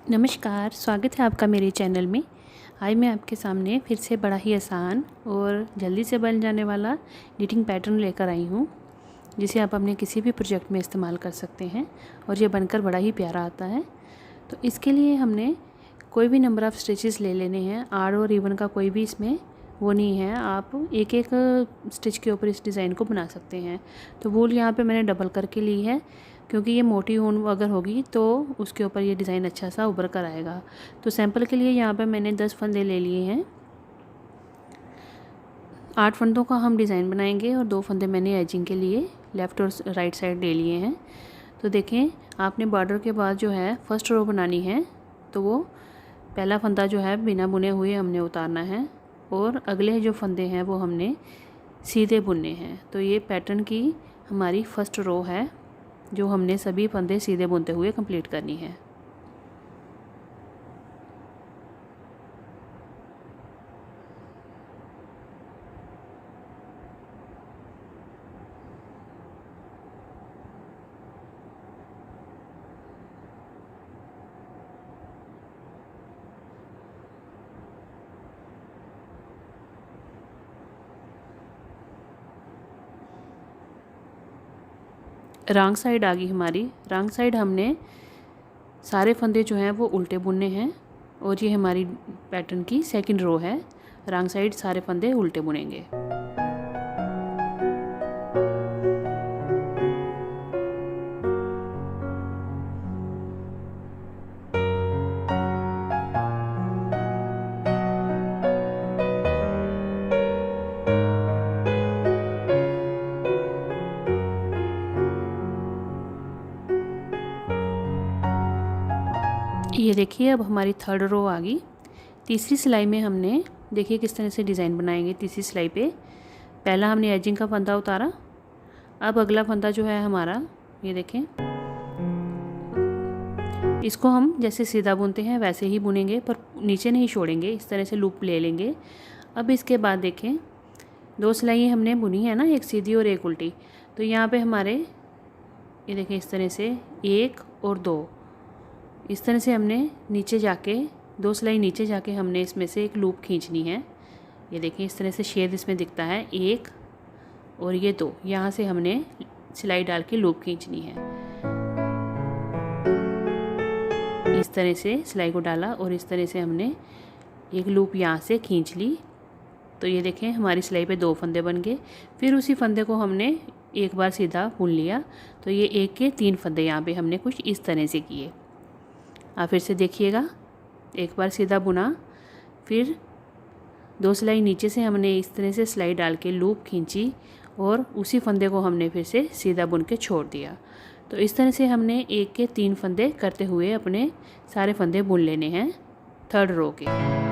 नमस्कार, स्वागत है आपका मेरे चैनल में। आज मैं आपके सामने फिर से बड़ा ही आसान और जल्दी से बन जाने वाला निटिंग पैटर्न लेकर आई हूँ, जिसे आप अपने किसी भी प्रोजेक्ट में इस्तेमाल कर सकते हैं और ये बनकर बड़ा ही प्यारा आता है। तो इसके लिए हमने कोई भी नंबर ऑफ़ स्टिचेस ले लेने हैं। आड और इवन का कोई भी इसमें वो नहीं है, आप एक एक स्टिच के ऊपर इस डिज़ाइन को बना सकते हैं। तो वूल यहाँ पे मैंने डबल करके ली है, क्योंकि ये मोटी ऊन अगर होगी तो उसके ऊपर ये डिज़ाइन अच्छा सा उभर कर आएगा। तो सैंपल के लिए यहाँ पे मैंने 10 फंदे ले लिए हैं। 8 फंदों का हम डिज़ाइन बनाएंगे और 2 फंदे मैंने एजिंग के लिए लेफ़्ट और राइट साइड ले लिए हैं। तो देखें, आपने बॉर्डर के बाद जो है फर्स्ट रो बनानी है, तो वो पहला फंदा जो है बिना बुने हुए हमने उतारना है और अगले जो फंदे हैं वो हमने सीधे बुनने हैं। तो ये पैटर्न की हमारी फर्स्ट रो है, जो हमने सभी फंदे सीधे बुनते हुए कंप्लीट करनी है। रॉन्ग साइड आ गई हमारी। रॉन्ग साइड हमने सारे फंदे जो हैं वो उल्टे बुनने हैं और ये हमारी पैटर्न की सेकंड रो है। रॉन्ग साइड सारे फंदे उल्टे बुनेंगे। ये देखिए, अब हमारी थर्ड रो आ गई। तीसरी सिलाई में हमने देखिए किस तरह से डिज़ाइन बनाएंगे। तीसरी सिलाई पे पहला हमने एजिंग का फंदा उतारा। अब अगला फंदा जो है हमारा, ये देखें, इसको हम जैसे सीधा बुनते हैं वैसे ही बुनेंगे, पर नीचे नहीं छोड़ेंगे। इस तरह से लूप ले लेंगे। अब इसके बाद देखें, 2 सिलाई हमने बुनी है ना, एक सीधी और एक उल्टी। तो यहाँ पे हमारे ये देखें इस तरह से 1 और 2, इस तरह से हमने नीचे जाके 2 सिलाई नीचे जाके हमने इसमें से एक लूप खींचनी है। ये देखिए इस तरह से शेड इसमें दिखता है, 1 और ये 2, यहाँ से हमने सिलाई डाल के लूप खींचनी है। इस तरह से सिलाई को डाला और इस तरह से हमने एक लूप यहाँ से खींच ली। तो ये देखें हमारी सिलाई पे 2 फंदे बन गए। फिर उसी फंदे को हमने एक बार सीधा बुन लिया। तो ये 1 के 3 फंदे यहाँ पे हमने कुछ इस तरह से किए। आप फिर से देखिएगा, एक बार सीधा बुना, फिर 2 सिलाई नीचे से हमने इस तरह से सिलाई डाल के लूप खींची और उसी फंदे को हमने फिर से सीधा बुन के छोड़ दिया। तो इस तरह से हमने 1 के 3 फंदे करते हुए अपने सारे फंदे बुन लेने हैं थर्ड रो के।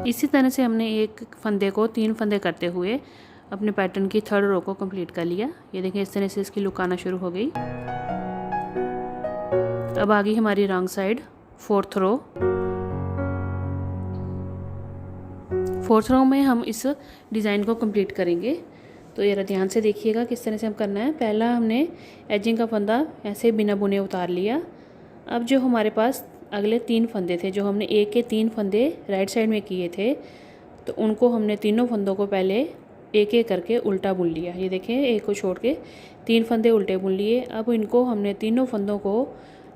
इसी तरह से हमने एक फंदे को 3 फंदे करते हुए अपने पैटर्न की थर्ड रो को कंप्लीट कर लिया। ये देखिए इस तरह से इसकी लुक आना शुरू हो गई। अब आ गई हमारी wrong side fourth row. Fourth row में हम इस डिज़ाइन को कंप्लीट करेंगे। तो ज़रा ध्यान से देखिएगा किस तरह से हम करना है। पहला हमने एजिंग का फंदा ऐसे बिना बुने उतार लिया। अब जो हमारे पास अगले 3 फंदे थे, जो हमने 1 के 3 फंदे राइट साइड में किए थे, तो उनको हमने तीनों फंदों को पहले एक एक करके उल्टा बुन लिया। ये देखें, एक को छोड़ के 3 फंदे उल्टे बुन लिए। अब इनको हमने तीनों फंदों को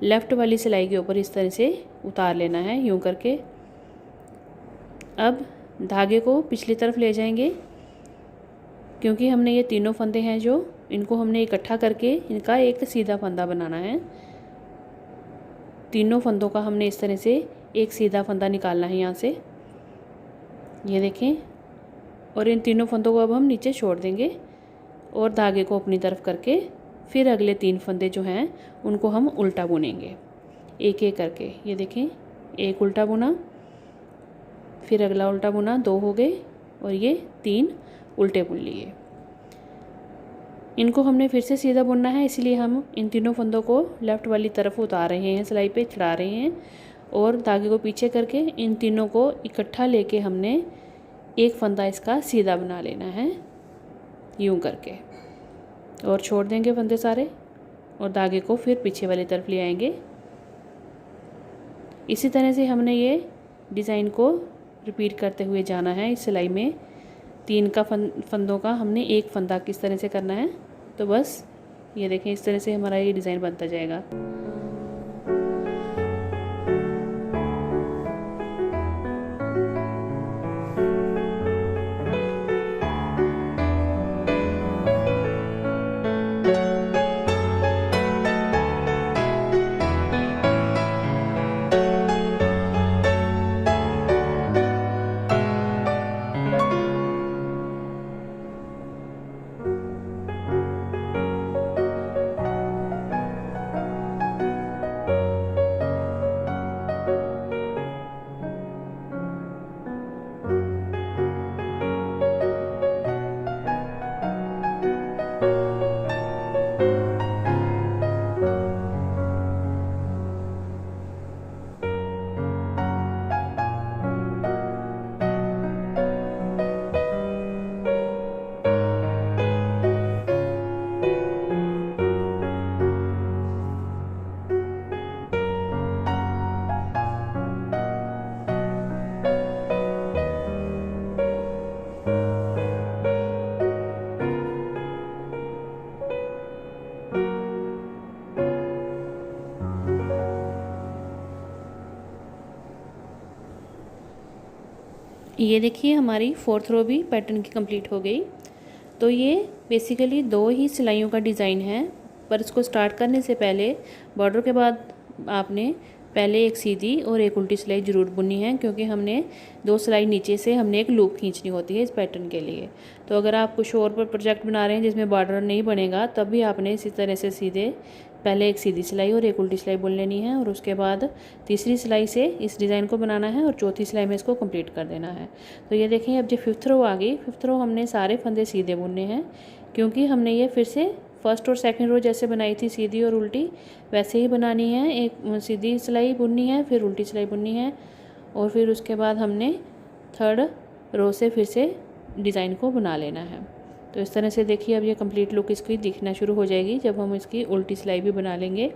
लेफ़्ट वाली सिलाई के ऊपर इस तरह से उतार लेना है, यूँ करके। अब धागे को पिछली तरफ ले जाएंगे, क्योंकि हमने ये तीनों फंदे हैं जो इनको हमने इकट्ठा करके इनका एक सीधा फंदा बनाना है। तीनों फंदों का हमने इस तरह से एक सीधा फंदा निकालना है यहाँ से, ये देखें। और इन तीनों फंदों को अब हम नीचे छोड़ देंगे और धागे को अपनी तरफ करके फिर अगले 3 फंदे जो हैं उनको हम उल्टा बुनेंगे एक एक करके। ये देखें, एक उल्टा बुना, फिर अगला उल्टा बुना, 2 हो गए और ये 3 उल्टे बुन लिए। इनको हमने फिर से सीधा बुनना है, इसलिए हम इन तीनों फंदों को लेफ़्ट वाली तरफ उतार रहे हैं, सिलाई पे चढ़ा रहे हैं और धागे को पीछे करके इन तीनों को इकट्ठा लेके हमने एक फंदा इसका सीधा बना लेना है, यूं करके, और छोड़ देंगे फंदे सारे और धागे को फिर पीछे वाली तरफ ले आएंगे। इसी तरह से हमने ये डिज़ाइन को रिपीट करते हुए जाना है। इस सिलाई में 3 का फंदों का हमने एक फंदा किस तरह से करना है, तो बस ये देखें, इस तरह से हमारा ये डिज़ाइन बनता जाएगा। ये देखिए, हमारी 4th रो भी पैटर्न की कंप्लीट हो गई। तो ये बेसिकली 2 ही सिलाइयों का डिज़ाइन है, पर इसको स्टार्ट करने से पहले बॉर्डर के बाद आपने पहले एक सीधी और एक उल्टी सिलाई ज़रूर बुननी है, क्योंकि हमने 2 सिलाई नीचे से हमने एक लूप खींचनी होती है इस पैटर्न के लिए। तो अगर आप कुछ और पर प्रोजेक्ट बना रहे हैं जिसमें बॉर्डर नहीं बनेगा, तब भी आपने इसी तरह से सीधे पहले एक सीधी सिलाई और एक उल्टी सिलाई बुन लेनी है, और उसके बाद तीसरी सिलाई से इस डिज़ाइन को बनाना है और चौथी सिलाई में इसको कंप्लीट कर देना है। तो ये देखें, अब जो 5th रो आ गई, 5th रो हमने सारे फंदे सीधे बुनने हैं, क्योंकि हमने ये फिर से 1st और 2nd रो जैसे बनाई थी सीधी और उल्टी, वैसे ही बनानी है। एक सीधी सिलाई बुननी है, फिर उल्टी सिलाई बुननी है, और फिर उसके बाद हमने 3rd रो से फिर से डिज़ाइन को बना लेना है। तो इस तरह से देखिए, अब ये कंप्लीट लुक इसकी दिखना शुरू हो जाएगी जब हम इसकी उल्टी सिलाई भी बना लेंगे।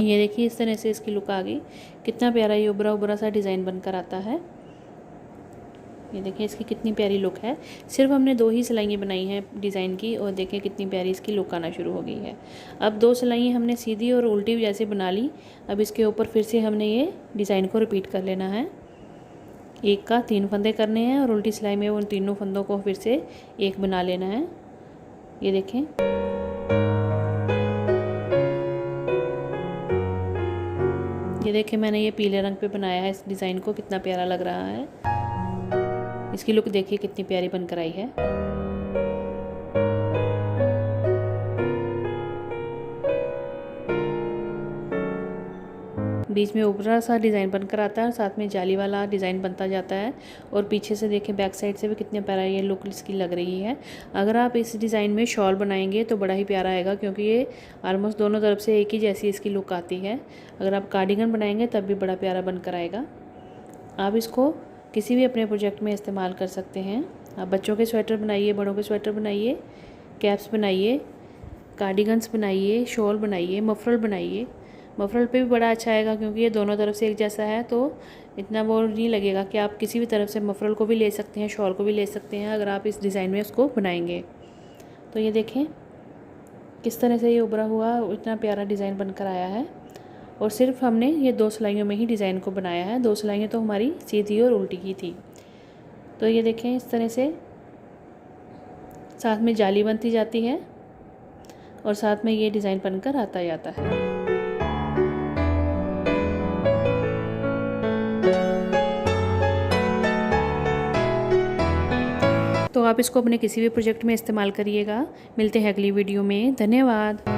ये देखिए, इस तरह से इसकी लुक आ गई। कितना प्यारा ये उभरा उभरा सा डिज़ाइन बनकर आता है। ये देखिए, इसकी कितनी प्यारी लुक है। सिर्फ हमने 2 ही सिलाइयाँ बनाई हैं डिज़ाइन की, और देखिए कितनी प्यारी इसकी लुक आना शुरू हो गई है। अब 2 सिलाइयाँ हमने सीधी और उल्टी जैसे बना ली। अब इसके ऊपर फिर से हमने ये डिज़ाइन को रिपीट कर लेना है। एक का 3 फंदे करने हैं और उल्टी सिलाई में उन तीनों फंदों को फिर से एक बना लेना है। ये देखें, ये देखिए, मैंने ये पीले रंग पे बनाया है इस डिज़ाइन को, कितना प्यारा लग रहा है। इसकी लुक देखिए कितनी प्यारी बनकर आई है। बीच में ऊपरा सा डिज़ाइन बनकर आता है और साथ में जाली वाला डिज़ाइन बनता जाता है। और पीछे से देखें बैक साइड से भी कितने प्यारा ये लुक इसकी लग रही है। अगर आप इस डिज़ाइन में शॉल बनाएंगे तो बड़ा ही प्यारा आएगा, क्योंकि ये ऑलमोस्ट दोनों तरफ से एक ही जैसी इसकी लुक आती है। अगर आप कार्डिगन बनाएंगे तब भी बड़ा प्यारा बनकर आएगा। आप इसको किसी भी अपने प्रोजेक्ट में इस्तेमाल कर सकते हैं। आप बच्चों के स्वेटर बनाइए, बड़ों के स्वेटर बनाइए, कैप्स बनाइए, कार्डिगन्स बनाइए, शॉल बनाइए, मफरल बनाइए। मफरल पे भी बड़ा अच्छा आएगा, क्योंकि ये दोनों तरफ से एक जैसा है तो इतना वो नहीं लगेगा कि आप किसी भी तरफ से मफरल को भी ले सकते हैं, शॉल को भी ले सकते हैं अगर आप इस डिज़ाइन में उसको बनाएंगे। तो ये देखें किस तरह से ये उभरा हुआ इतना प्यारा डिज़ाइन बनकर आया है। और सिर्फ हमने ये 2 सिलाइयों में ही डिज़ाइन को बनाया है। 2 सिलाइयाँ तो हमारी सीधी और उल्टी की थी। तो ये देखें इस तरह से साथ में जाली बनती जाती है और साथ में ये डिज़ाइन बनकर आता जाता है। तो आप इसको अपने किसी भी प्रोजेक्ट में इस्तेमाल करिएगा। मिलते हैं अगली वीडियो में। धन्यवाद।